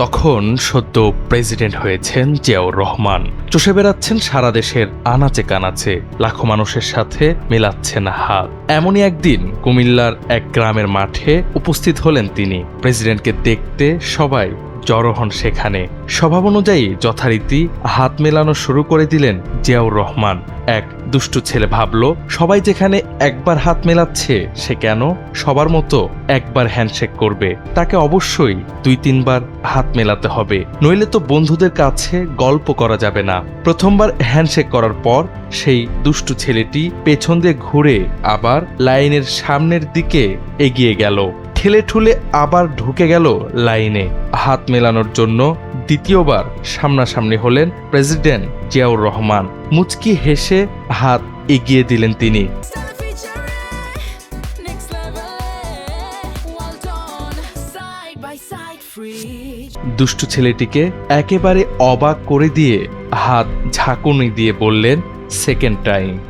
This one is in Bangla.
তখন সদ্য প্রেসিডেন্ট হয়েছেন জিয়াউর রহমান। চষে বেড়াচ্ছেন সারা দেশের আনাচে কানাচে, লাখো মানুষের সাথে মেলাচ্ছেন হাত। এমনই একদিন কুমিল্লার এক গ্রামের মাঠে উপস্থিত হলেন তিনি। প্রেসিডেন্টকে দেখতে সবাই জড়ো হন সেখানে। স্বভাব অনুযায়ী যথারীতি হাত মেলানো শুরু করে দিলেন জিয়াউর রহমান। এক দুষ্টু ছেলে ভাবল, সবাই যেখানে একবার হাত মেলাচ্ছে, সে কেন সবার মতো একবার হ্যান্ডশেক করবে? তাকে অবশ্যই 2-3 বার হাত মেলাতে হবে, নইলে তো বন্ধুদের কাছে গল্প করা যাবে না। প্রথমবার হ্যান্ডশেক করার পর সেই দুষ্টু ছেলেটি পেছন দিয়ে ঘুরে আবার লাইনের সামনের দিকে এগিয়ে গেল। ঠেলে ঠুলে আবার ঢুকে গেল লাইনে। হাত মেলানোর জন্য দ্বিতীয়বার সামনাসামনি হলেন প্রেসিডেন্ট জিয়াউর রহমান। মুচকি হেসে হাত এগিয়ে দিলেন তিনি। দুষ্টু ছেলেটিকে একেবারে অবাক করে দিয়ে হাত ঝাঁকুনি দিয়ে বললেন, সেকেন্ড টাইম।